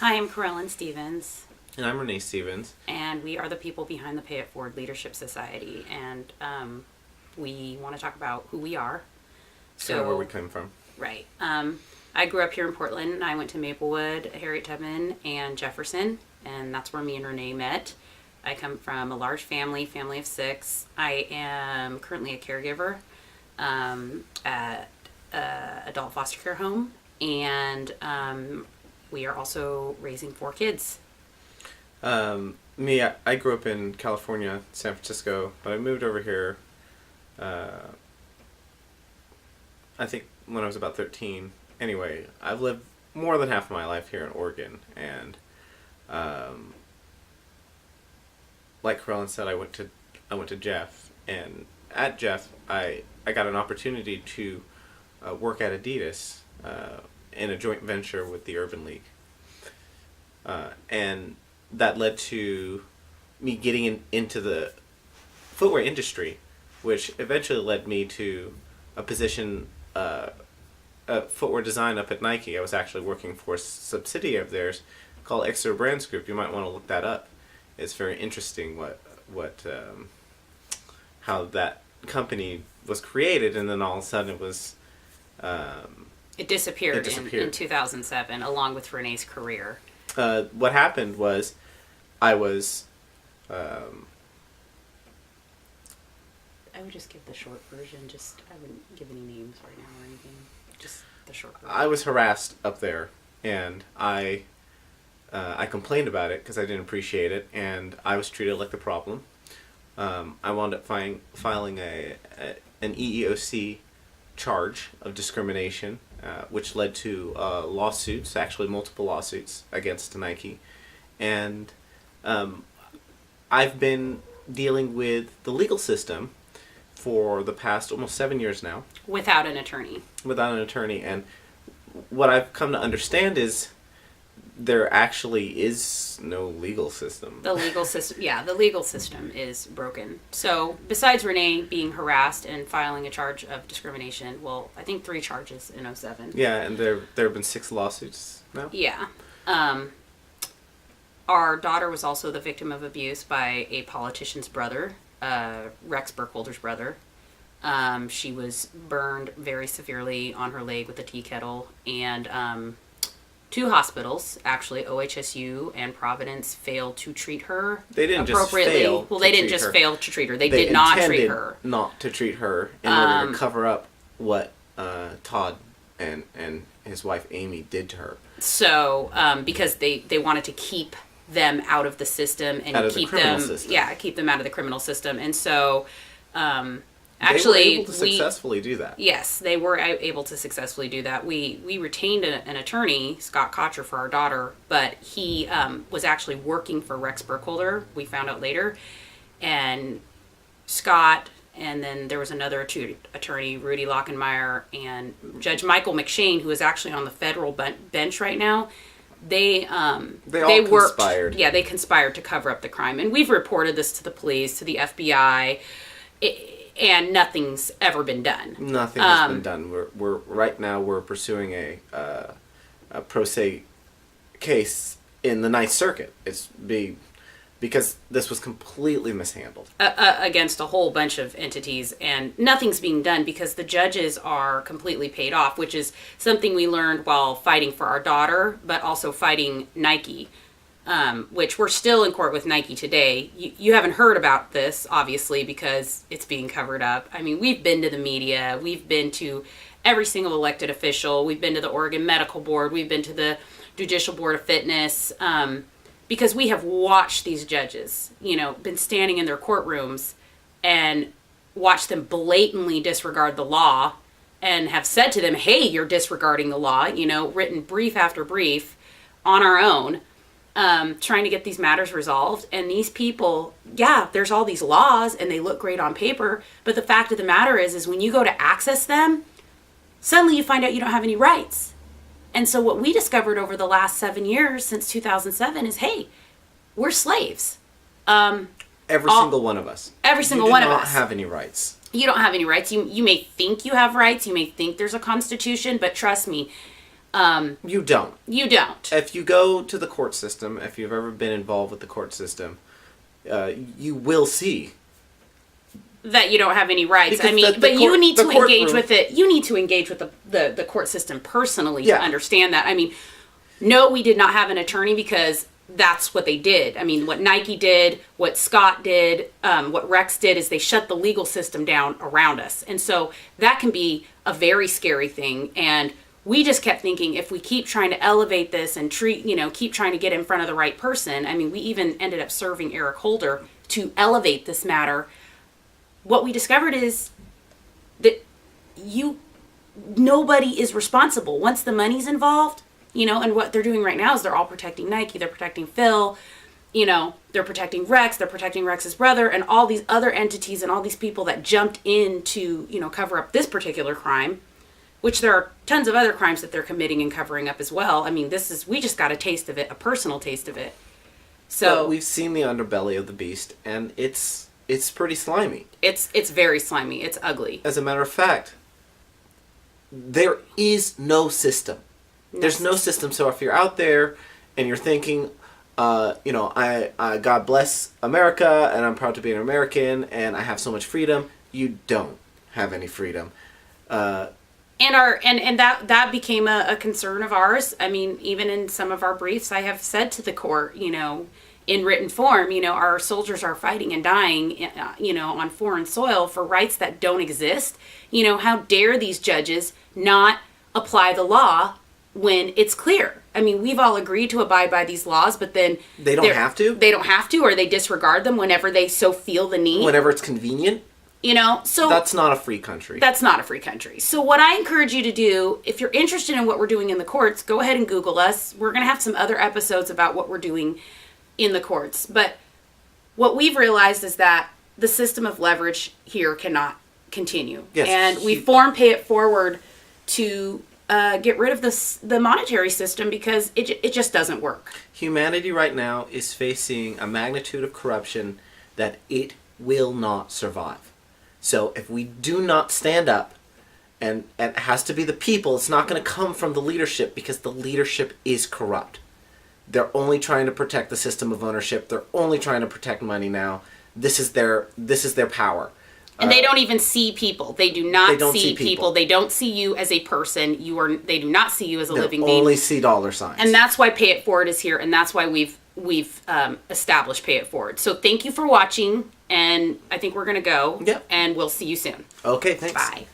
Hi, I'm Carolyn Stevens, And I'm Renee Stevens. and we are the people behind the Pay It Forward Leadership Society, and we want to talk about who we are. Kind of where we come from. Right. I grew up here in Portland, and I went to Maplewood, Harriet Tubman, and Jefferson, and that's where me and Renee met. I come from a large family of 6. I am currently a caregiver at adult foster care home, and we are also raising 4 kids. I grew up in California, San Francisco, but I moved over here, I think when I was about 13. Anyway, I've lived more than half of my life here in Oregon, and like Carolyn said, I went to Jeff, and at Jeff, I got an opportunity to work at Adidas in a joint venture with the Urban League, and that led to me getting into the footwear industry, which eventually led me to a position, footwear design up at Nike. I was actually working for a subsidiary of theirs called Exeter Brands Group. You might want to look that up. It's very interesting how that company was created, and then all of a sudden it was It disappeared. In 2007, along with Renee's career. What happened was I was I would just give the short version. I wouldn't give any names right now or anything. Just the short version. I was harassed up there, and I complained about it because I didn't appreciate it, and I was treated like the problem. I wound up filing an EEOC charge of discrimination, which led to lawsuits, actually multiple lawsuits against Nike, and I've been dealing with the legal system for the past almost 7 years now. Without an attorney. And what I've come to understand is there actually is no legal system. The legal system is broken. So besides Renee being harassed and filing a charge of discrimination, well, I think 3 charges in 2007. Yeah, and there have been 6 lawsuits now. Yeah. Our daughter was also the victim of abuse by a politician's brother, Rex Burkholder's brother. She was burned very severely on her leg with a tea kettle, and 2 hospitals, actually OHSU and Providence, failed to treat her They didn't just appropriately. fail. Well, they to didn't treat just her. fail to treat her. They They did not treat intended her. not to treat her in order to cover up what Todd and his wife Amy did to her. So, because they wanted to keep them out of the system and keep them out of the criminal system, and so actually they were able to successfully do that. Yes, they were able to successfully do that. We retained an attorney, Scott Kotcher, for our daughter, but he was actually working for Rex Burkholder. We found out later, and Scott. And then there was another attorney, Rudy Lockenmeyer, and Judge Michael McShane, who is actually on the federal bench right now. They conspired. Yeah, they conspired to cover up the crime. And we've reported this to the police, to the FBI, and nothing's ever been done. Nothing has been done. We're right now we're pursuing a pro se case in the Ninth Circuit. Because this was completely mishandled. Against a whole bunch of entities, and nothing's being done because the judges are completely paid off, which is something we learned while fighting for our daughter, but also fighting Nike, which we're still in court with Nike today. You haven't heard about this, obviously, because it's being covered up. I mean, we've been to the media, we've been to every single elected official, we've been to the Oregon Medical Board, we've been to the Judicial Board of Fitness, because we have watched these judges, been standing in their courtrooms and watched them blatantly disregard the law and have said to them, hey, you're disregarding the law, written brief after brief on our own, trying to get these matters resolved. And these people, there's all these laws and they look great on paper, but the fact of the matter is when you go to access them, suddenly you find out you don't have any rights. And so what we discovered over the last 7 years, since 2007, is, hey, we're slaves. Every single one of us. Every single one of us. You do not have any rights. You don't have any rights. You may think you have rights. You may think there's a constitution, but trust me, You don't. You don't. If you go to the court system, if you've ever been involved with the court system, you will see That you don't have any rights. Because I mean, the but you court- need the to engage courtroom- with it. You need to engage with the court system personally Yeah. to understand that. I mean, no, we did not have an attorney because that's what they did. I mean, what Nike did, what Scott did, what Rex did is they shut the legal system down around us. And so that can be a very scary thing. And we just kept thinking if we keep trying to elevate this and keep trying to get in front of the right person. I mean, we even ended up serving Eric Holder to elevate this matter. What we discovered is that nobody is responsible once the money's involved, and what they're doing right now is they're all protecting Nike, they're protecting Phil, they're protecting Rex, they're protecting Rex's brother, and all these other entities and all these people that jumped in to, cover up this particular crime, which there are tons of other crimes that they're committing and covering up as well. I mean, we just got a taste of it, a personal taste of it. So But we've seen the underbelly of the beast, and it's pretty slimy. it's very slimy. It's ugly. As a matter of fact, there is no system. There's no system. So if you're out there and you're thinking, I God bless America, and I'm proud to be an American, and I have so much freedom, you don't have any freedom. And that became a concern of ours. I mean, even in some of our briefs, I have said to the court, in written form, our soldiers are fighting and dying, on foreign soil for rights that don't exist. How dare these judges not apply the law when it's clear? I mean, we've all agreed to abide by these laws, but then They don't have to? They don't have to, or they disregard them whenever they so feel the need. Whenever it's convenient, So that's not a free country. that's not a free country. So what I encourage you to do, if you're interested in what we're doing in the courts, go ahead and Google us. We're going to have some other episodes about what we're doing in the courts. But what we've realized is that the system of leverage here cannot continue. Yes. And we formed Pay It Forward to get rid of the monetary system because it just doesn't work. Humanity right now is facing a magnitude of corruption that it will not survive. So if we do not stand up, and it has to be the people, it's not going to come from the leadership because the leadership is corrupt. They're only trying to protect the system of ownership. They're only trying to protect money now. This is their power. And they don't even see people. They do not don't see see people. people. They don't see you as a person. They do not see you as a They living being. only see dollar signs. And that's why Pay It Forward is here, and that's why we've established Pay It Forward. So thank you for watching, and I think we're going to go. Yep. And we'll see you soon. Okay, thanks. Bye.